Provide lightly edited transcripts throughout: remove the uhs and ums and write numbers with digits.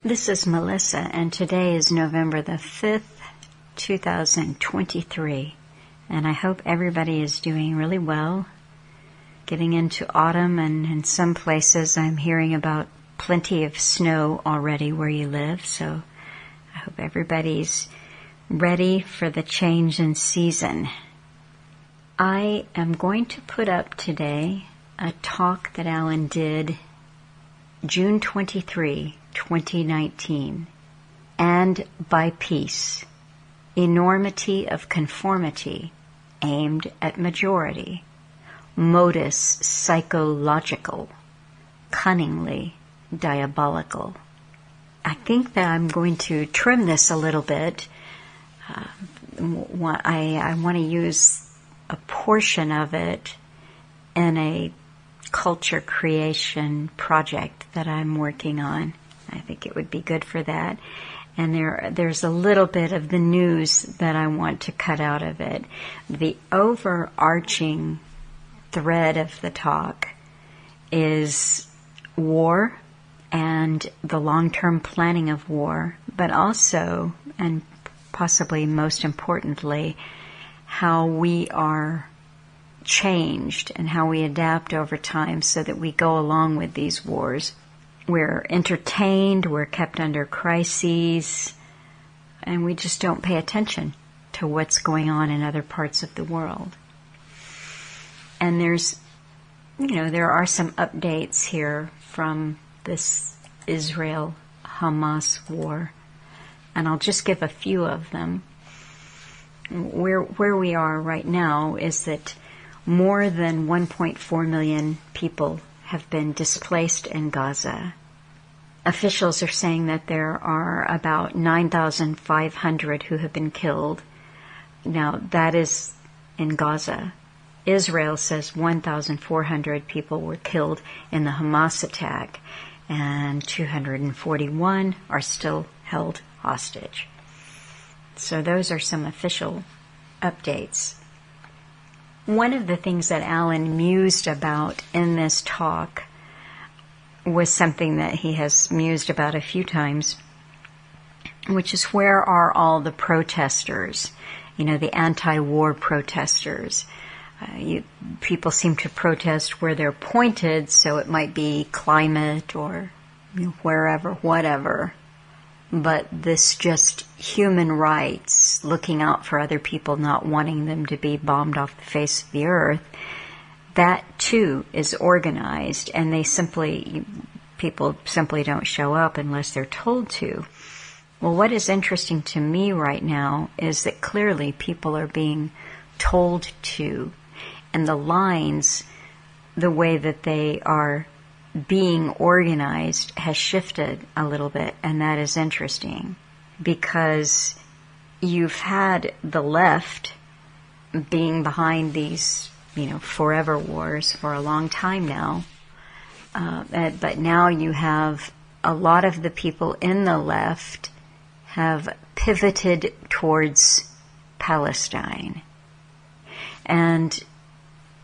This is Melissa, and today is November the 5th, 2023, and I hope everybody is doing really well. Getting into autumn, and in some places I'm hearing about plenty of snow already where you live, so I hope everybody's ready for the change in season. I am going to put up today a talk that Alan did June 23, 2019, and by peace, enormity of conformity aimed at majority, modus psychological, cunningly diabolical. I think that I'm going to trim this a little bit. I want to use a portion of it in a culture creation project that I'm working on. I think it would be good for that. And there's a little bit of the news that I want to cut out of it. The overarching thread of the talk is war and the long-term planning of war, but also, and possibly most importantly, how we are changed and how we adapt over time so that we go along with these wars. We're entertained, we're kept under crises, and we just don't pay attention to what's going on in other parts of the world. And there are some updates here from this Israel-Hamas war, and I'll just give a few of them. Where we are right now is that more than 1.4 million people have been displaced in Gaza. Officials are saying that there are about 9,500 who have been killed. Now, that is in Gaza. Israel says 1,400 people were killed in the Hamas attack, and 241 are still held hostage. So those are some official updates. One of the things that Alan mused about in this talk was something that he has mused about a few times, which is, where are all the protesters, the anti-war protesters? People seem to protest where they're pointed, so it might be climate or wherever, whatever. But this just human rights, looking out for other people, not wanting them to be bombed off the face of the earth, that too is organized, and people simply don't show up unless they're told to. Well, what is interesting to me right now is that clearly people are being told to, and the lines, the way that they are being organized has shifted a little bit, and that is interesting because you've had the left being behind these, forever wars for a long time now, but now you have a lot of the people in the left have pivoted towards Palestine, and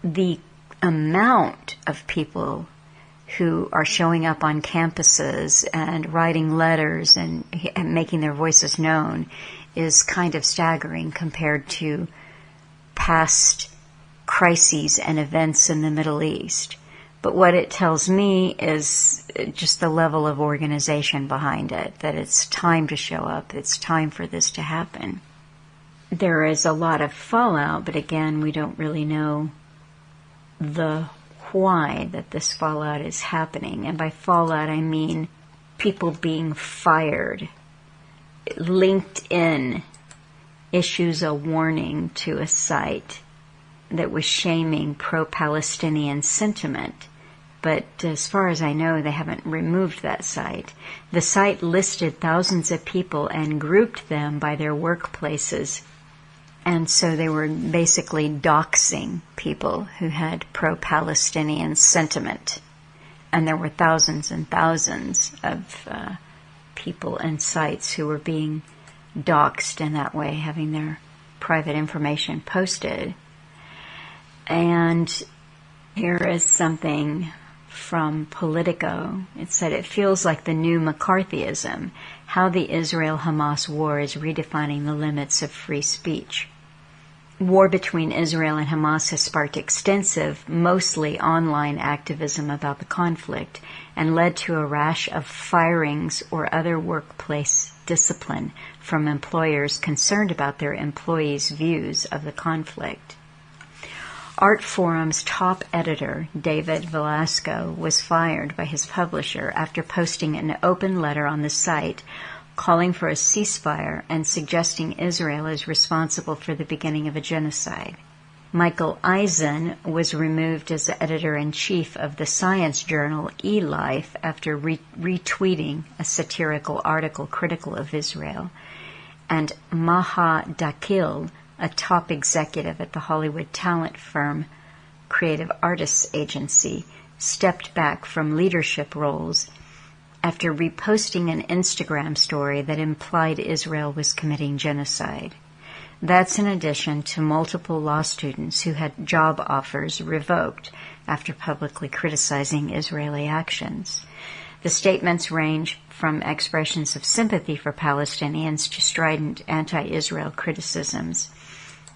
the amount of people who are showing up on campuses and writing letters and making their voices known is kind of staggering compared to past crises and events in the Middle East. But what it tells me is just the level of organization behind it, that it's time to show up, it's time for this to happen. There is a lot of fallout, but again, we don't really know the why that this fallout is happening. And by fallout, I mean people being fired. LinkedIn issues a warning to a site that was shaming pro-Palestinian sentiment. But as far as I know, they haven't removed that site. The site listed thousands of people and grouped them by their workplaces. And so they were basically doxing people who had pro-Palestinian sentiment. And there were thousands and thousands of people and sites who were being doxed in that way, having their private information posted. And here is something from Politico. It said it feels like the new McCarthyism, how the Israel-Hamas war is redefining the limits of free speech. War between Israel and Hamas has sparked extensive, mostly online activism about the conflict and led to a rash of firings or other workplace discipline from employers concerned about their employees' views of the conflict. Art Forum's top editor, David Velasco, was fired by his publisher after posting an open letter on the site calling for a ceasefire and suggesting Israel is responsible for the beginning of a genocide. Michael Eisen was removed as the editor-in-chief of the science journal eLife after retweeting a satirical article critical of Israel. And Maha Dakil, a top executive at the Hollywood talent firm Creative Artists Agency, stepped back from leadership roles after reposting an Instagram story that implied Israel was committing genocide. That's in addition to multiple law students who had job offers revoked after publicly criticizing Israeli actions. The statements range from expressions of sympathy for Palestinians to strident anti-Israel criticisms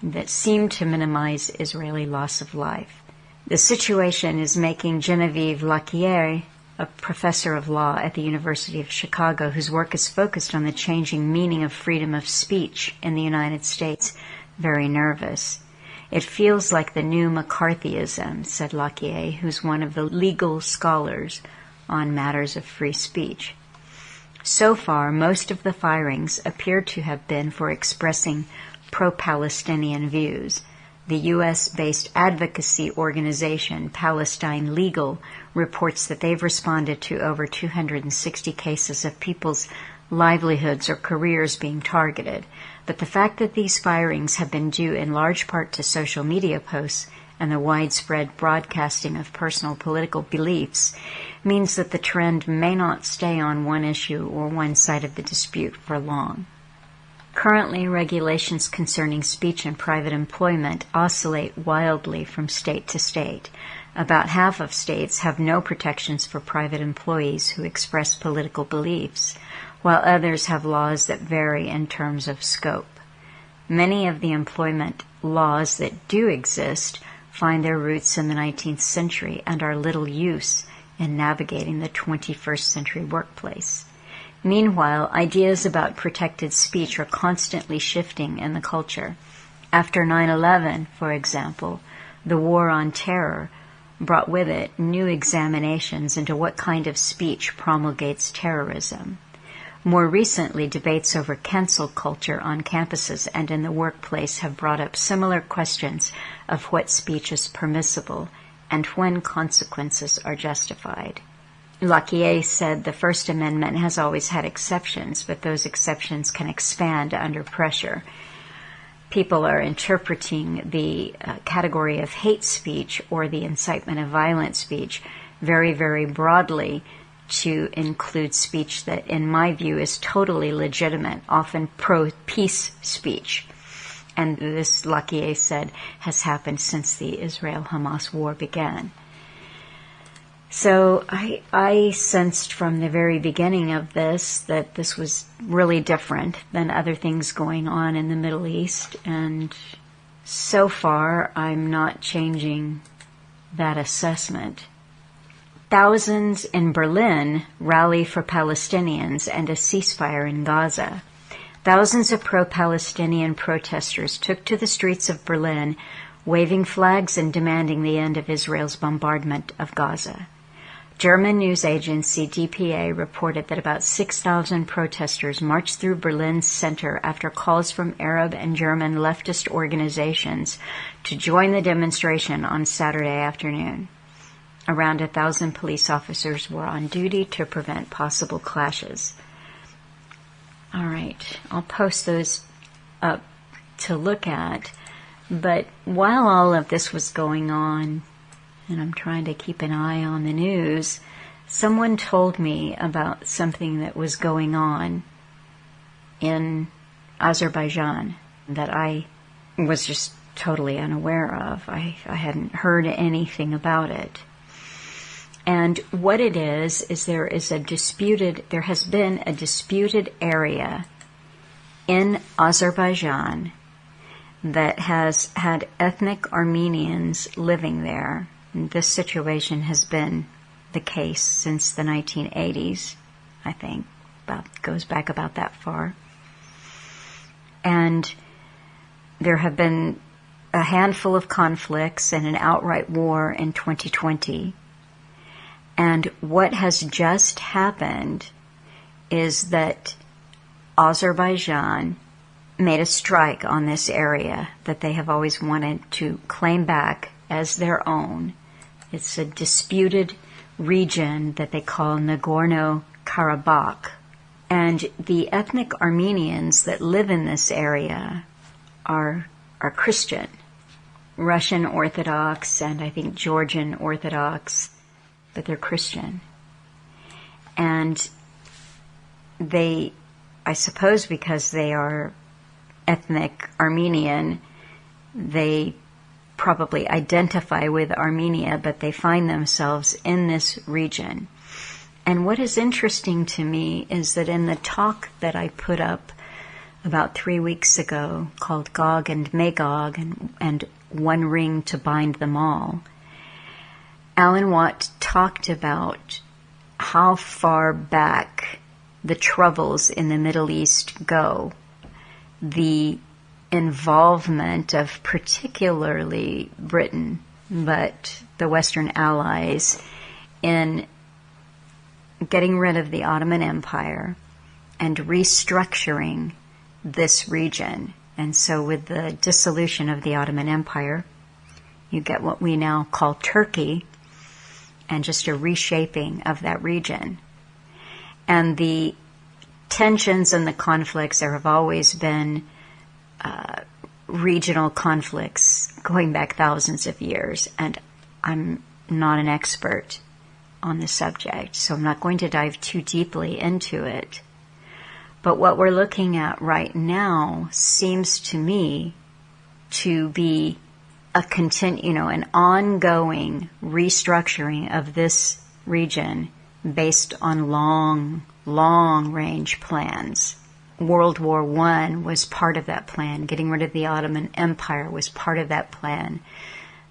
that seem to minimize Israeli loss of life. The situation is making Genevieve Lacquier, a professor of law at the University of Chicago whose work is focused on the changing meaning of freedom of speech in the United States, very nervous. It feels like the new McCarthyism, said Lacquier, who's one of the legal scholars on matters of free speech. So far, most of the firings appear to have been for expressing pro-Palestinian views. The U.S.-based advocacy organization Palestine Legal reports that they've responded to over 260 cases of people's livelihoods or careers being targeted. But the fact that these firings have been due in large part to social media posts and the widespread broadcasting of personal political beliefs means that the trend may not stay on one issue or one side of the dispute for long. Currently, regulations concerning speech and private employment oscillate wildly from state to state. About half of states have no protections for private employees who express political beliefs, while others have laws that vary in terms of scope. Many of the employment laws that do exist find their roots in the 19th century and are little use in navigating the 21st century workplace. Meanwhile, ideas about protected speech are constantly shifting in the culture. After 9/11, for example, the war on terror brought with it new examinations into what kind of speech promulgates terrorism. More recently, debates over cancel culture on campuses and in the workplace have brought up similar questions of what speech is permissible and when consequences are justified. Lacquier said the First Amendment has always had exceptions, but those exceptions can expand under pressure. People are interpreting the category of hate speech or the incitement of violent speech very, very broadly to include speech that, in my view, is totally legitimate, often pro-peace speech. And this, Lacquier said, has happened since the Israel-Hamas war began. So I sensed from the very beginning of this that this was really different than other things going on in the Middle East, and so far I'm not changing that assessment. Thousands in Berlin rally for Palestinians and a ceasefire in Gaza. Thousands of pro-Palestinian protesters took to the streets of Berlin, waving flags and demanding the end of Israel's bombardment of Gaza. German news agency dpa reported that about 6,000 protesters marched through Berlin's center after calls from Arab and German leftist organizations to join the demonstration on Saturday afternoon. Around 1,000 police officers were on duty to prevent possible clashes. All right, I'll post those up to look at. But while all of this was going on, and I'm trying to keep an eye on the news, someone told me about something that was going on in Azerbaijan that I was just totally unaware of. I hadn't heard anything about it. And what it is there has been a disputed area in Azerbaijan that has had ethnic Armenians living there. And this situation has been the case since the 1980s, I think. Goes back about that far. And there have been a handful of conflicts and an outright war in 2020. And what has just happened is that Azerbaijan made a strike on this area that they have always wanted to claim back as their own. It's a disputed region that they call Nagorno-Karabakh. And the ethnic Armenians that live in this area are Christian, Russian Orthodox, and I think Georgian Orthodox, but they're Christian. And they, I suppose because they are ethnic Armenian, they probably identify with Armenia, but they find themselves in this region. And what is interesting to me is that in the talk that I put up about 3 weeks ago called Gog and Magog and One Ring to Bind Them All, Alan Watt talked about how far back the troubles in the Middle East go, the involvement of particularly Britain, but the Western allies, in getting rid of the Ottoman Empire and restructuring this region. And so with the dissolution of the Ottoman Empire, you get what we now call Turkey, and just a reshaping of that region. And the tensions and the conflicts, there have always been regional conflicts going back thousands of years, and I'm not an expert on the subject, so I'm not going to dive too deeply into it. But what we're looking at right now seems to me to be an ongoing restructuring of this region based on long-range plans. World War I was part of that plan. Getting rid of the Ottoman Empire was part of that plan.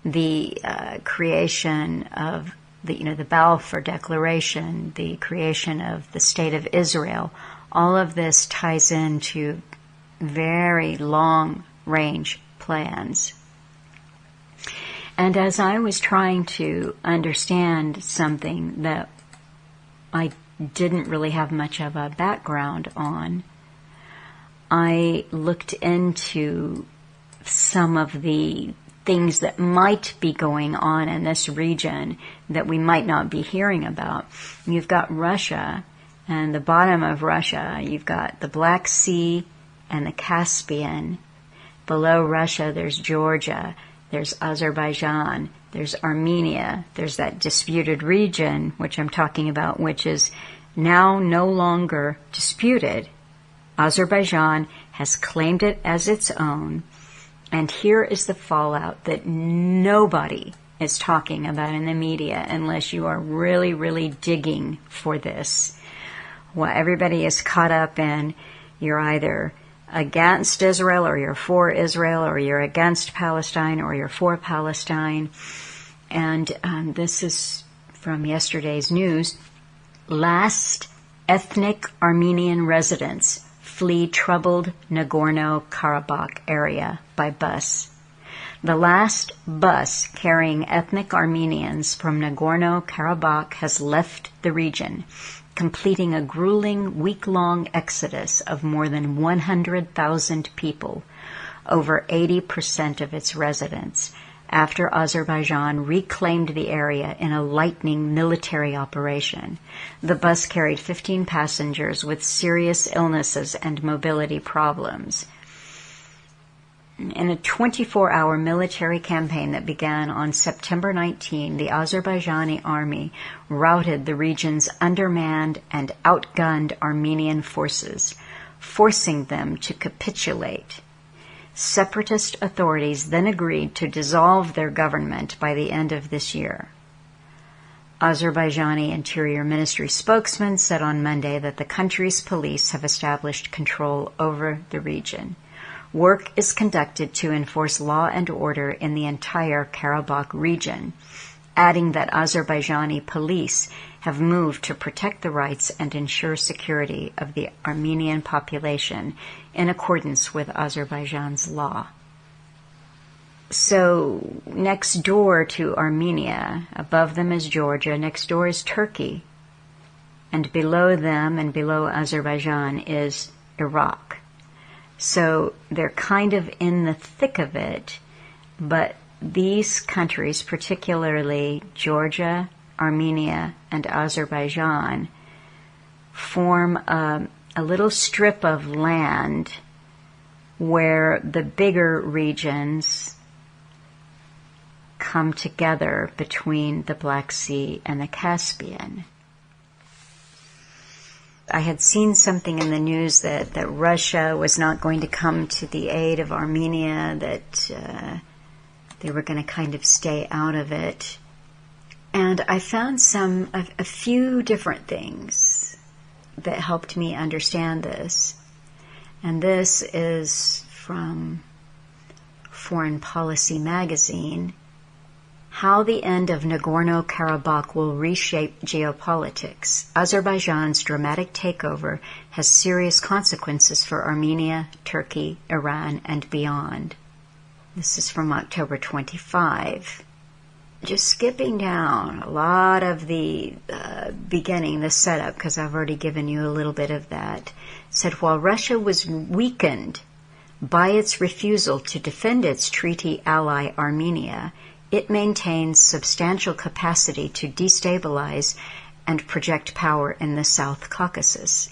The creation of the Balfour Declaration, the creation of the State of Israel, all of this ties into very long-range plans. And as I was trying to understand something that I didn't really have much of a background on, I looked into some of the things that might be going on in this region that we might not be hearing about. You've got Russia, and the bottom of Russia, you've got the Black Sea and the Caspian. Below Russia, there's Georgia, there's Azerbaijan, there's Armenia, there's that disputed region, which I'm talking about, which is now no longer disputed. Azerbaijan has claimed it as its own, and here is the fallout that nobody is talking about in the media unless you are really, really digging for this. Well, everybody is caught up in, you're either against Israel, or you're for Israel, or you're against Palestine, or you're for Palestine. And this is from yesterday's news. Last ethnic Armenian residents flee troubled Nagorno-Karabakh area by bus. The last bus carrying ethnic Armenians from Nagorno-Karabakh has left the region, completing a grueling week-long exodus of more than 100,000 people, over 80% of its residents, after Azerbaijan reclaimed the area in a lightning military operation. The bus carried 15 passengers with serious illnesses and mobility problems. In a 24-hour military campaign that began on September 19, the Azerbaijani army routed the region's undermanned and outgunned Armenian forces, forcing them to capitulate. Separatist authorities then agreed to dissolve their government by the end of this year. Azerbaijani Interior Ministry spokesman said on Monday that the country's police have established control over the region. Work is conducted to enforce law and order in the entire Karabakh region, adding that Azerbaijani police have moved to protect the rights and ensure security of the Armenian population in accordance with Azerbaijan's law. So next door to Armenia, above them is Georgia, next door is Turkey, and below them and below Azerbaijan is Iraq. So they're kind of in the thick of it, but these countries, particularly Georgia, Armenia, and Azerbaijan, form a little strip of land where the bigger regions come together between the Black Sea and the Caspian. I had seen something in the news that Russia was not going to come to the aid of Armenia, that they were going to kind of stay out of it. And I found a few different things that helped me understand this. And this is from Foreign Policy magazine. How the end of Nagorno-Karabakh will reshape geopolitics. Azerbaijan's dramatic takeover has serious consequences for Armenia, Turkey, Iran, and beyond. This is from October 25. Just skipping down a lot of the beginning, the setup, because I've already given you a little bit of that, said while Russia was weakened by its refusal to defend its treaty ally Armenia, it maintains substantial capacity to destabilize and project power in the South Caucasus.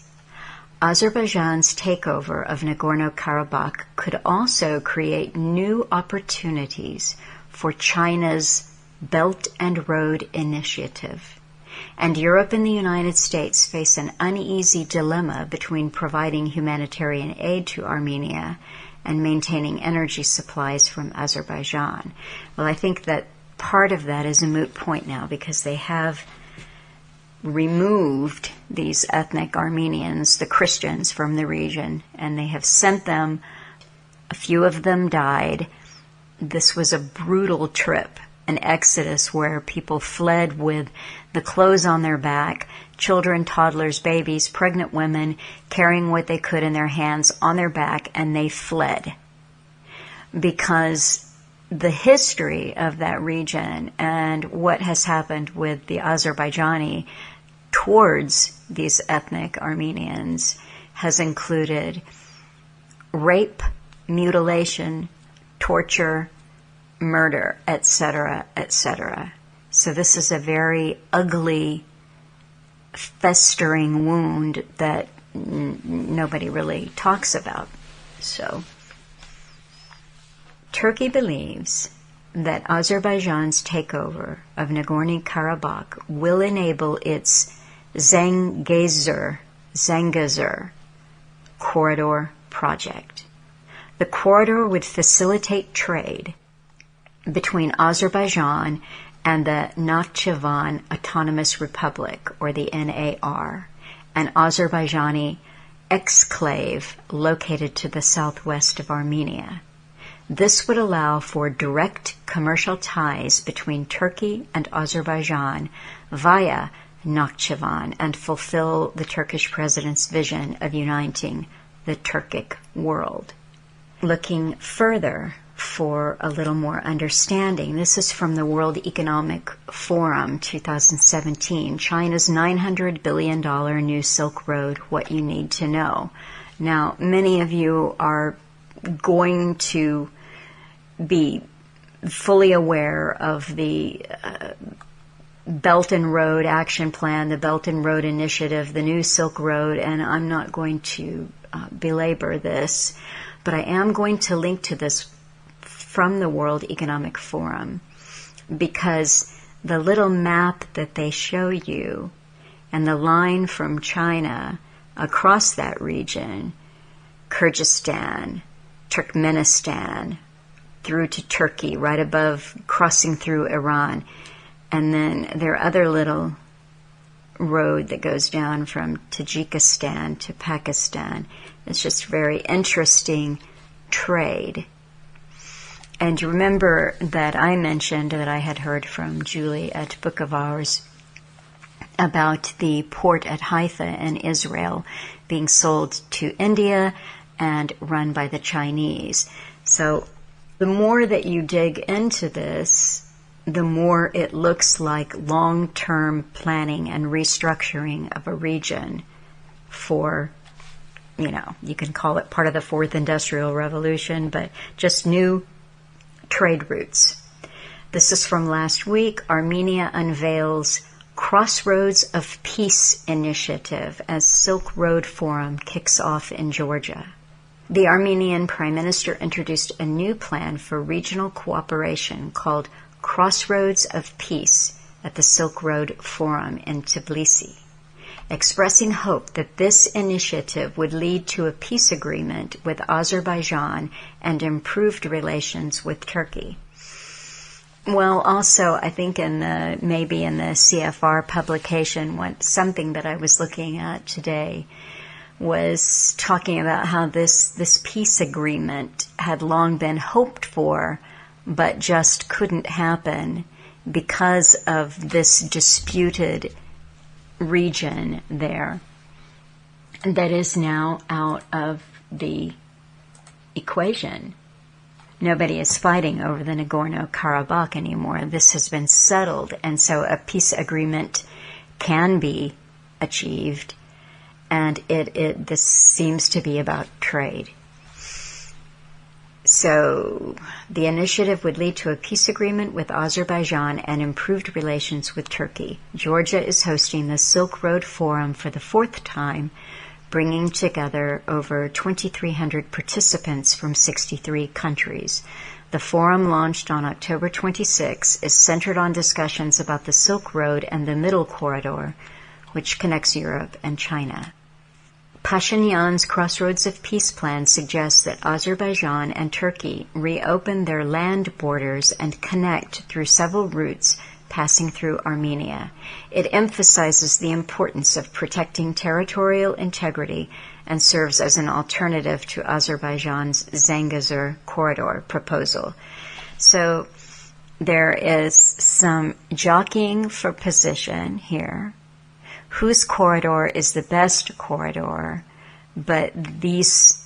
Azerbaijan's takeover of Nagorno-Karabakh could also create new opportunities for China's Belt and Road Initiative. And Europe and the United States face an uneasy dilemma between providing humanitarian aid to Armenia and maintaining energy supplies from Azerbaijan. Well, I think that part of that is a moot point now, because they have removed these ethnic Armenians, the Christians, from the region, and they have sent them. A few of them died. This was a brutal trip, an exodus where people fled with the clothes on their back, children, toddlers, babies, pregnant women, carrying what they could in their hands on their back, and they fled. Because the history of that region and what has happened with the Azerbaijani towards these ethnic Armenians has included rape, mutilation, torture, murder, etc., etc. So this is a very ugly, festering wound that nobody really talks about. So Turkey believes that Azerbaijan's takeover of Nagorno-Karabakh will enable its Zangezur corridor project. The corridor would facilitate trade between Azerbaijan and the Nakhchivan Autonomous Republic, or the NAR, an Azerbaijani exclave located to the southwest of Armenia. This would allow for direct commercial ties between Turkey and Azerbaijan via Nakhchivan and fulfill the Turkish president's vision of uniting the Turkic world. Looking further for a little more understanding, this is from the World Economic Forum 2017, China's $900 billion new Silk Road, What You Need to Know. Now, many of you are going to be fully aware of the Belt and Road Action Plan, the Belt and Road Initiative, the new Silk Road, and I'm not going to belabor this, but I am going to link to this from the World Economic Forum, because the little map that they show you and the line from China across that region, Kyrgyzstan, Turkmenistan, through to Turkey, right above, crossing through Iran, And then their other little road that goes down from Tajikistan to Pakistan. It's just very interesting trade. And you remember that I mentioned that I had heard from Julie at Book of Hours about the port at Haifa in Israel being sold to India and run by the Chinese. So the more that you dig into this, the more it looks like long-term planning and restructuring of a region for, you can call it part of the Fourth Industrial Revolution, but just new trade routes. This is from last week. Armenia unveils Crossroads of Peace initiative as Silk Road Forum kicks off in Georgia. The Armenian Prime Minister introduced a new plan for regional cooperation called Crossroads of Peace at the Silk Road Forum in Tbilisi, expressing hope that this initiative would lead to a peace agreement with Azerbaijan and improved relations with Turkey. Well, also, I think maybe in the CFR publication, something that I was looking at today was talking about how this peace agreement had long been hoped for, but just couldn't happen because of this disputed region there that is now out of the equation. Nobody is fighting over the Nagorno-Karabakh anymore. This has been settled, and so a peace agreement can be achieved, and this seems to be about trade. So the initiative would lead to a peace agreement with Azerbaijan and improved relations with Turkey. Georgia is hosting the Silk Road Forum for the fourth time, bringing together over 2,300 participants from 63 countries. The forum, launched on October 26, is centered on discussions about the Silk Road and the Middle Corridor, which connects Europe and China. Pashinyan's Crossroads of Peace plan suggests that Azerbaijan and Turkey reopen their land borders and connect through several routes passing through Armenia. It emphasizes the importance of protecting territorial integrity and serves as an alternative to Azerbaijan's Zangezur corridor proposal. So there is some jockeying for position here. Whose corridor is the best corridor? But these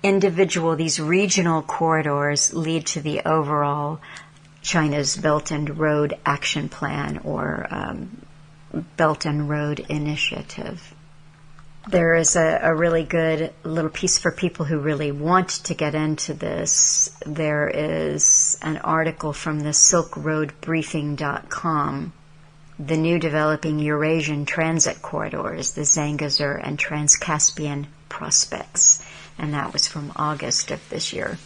regional corridors lead to the overall China's Belt and Road Action Plan, or Belt and Road Initiative. There is a really good little piece for people who really want to get into this. There is an article from the SilkRoadBriefing.com, the new developing Eurasian transit corridors, the Zangezur and Trans-Caspian prospects, and that was from August of this year.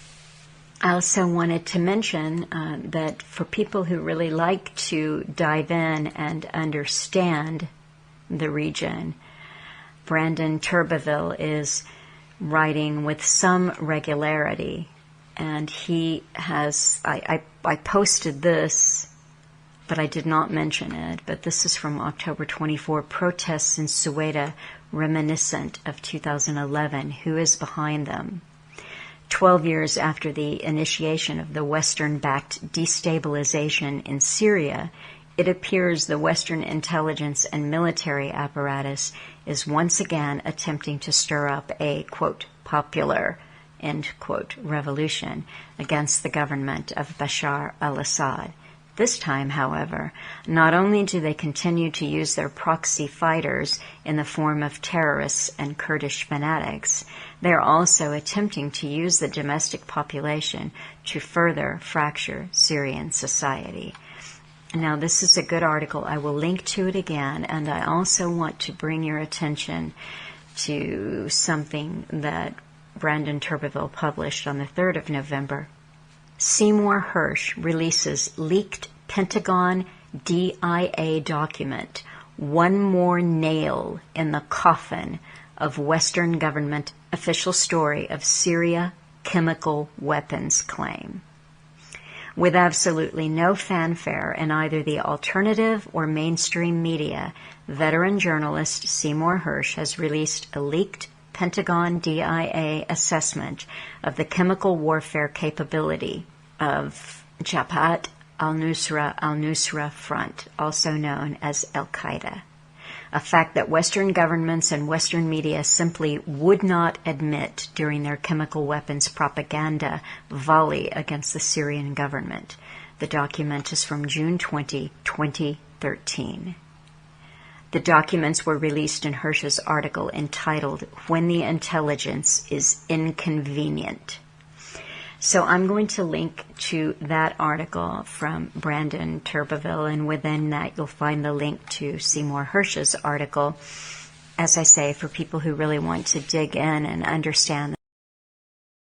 I also wanted to mention that for people who really like to dive in and understand the region, Brandon Turbeville is writing with some regularity, and he has, I posted this, but I did not mention it, but this is from October 24, Protests in Sueda Reminiscent of 2011. Who is behind them? 12 years after the initiation of the Western-backed destabilization in Syria, it appears the Western intelligence and military apparatus is once again attempting to stir up a, quote, popular, end quote, revolution against the government of Bashar al-Assad. This time, however, not only do they continue to use their proxy fighters in the form of terrorists and Kurdish fanatics, they are also attempting to use the domestic population to further fracture Syrian society. Now, this is a good article. I will link to it again, and I also want to bring your attention to something that Brandon Turbeville published on the 3rd of November. Seymour Hersh releases leaked Pentagon DIA document, one more nail in the coffin of Western government official story of Syria chemical weapons claim. With absolutely no fanfare in either the alternative or mainstream media, veteran journalist Seymour Hersh has released a leaked Pentagon DIA assessment of the chemical warfare capability of Jabhat al-Nusra Front, also known as Al-Qaeda, a fact that Western governments and Western media simply would not admit during their chemical weapons propaganda volley against the Syrian government. The document is from June 20, 2013. The documents were released in Hersh's article entitled "When the Intelligence is Inconvenient." So I'm going to link to that article from Brandon Turbeville, and within that you'll find the link to Seymour Hersh's article, as I say, for people who really want to dig in and understand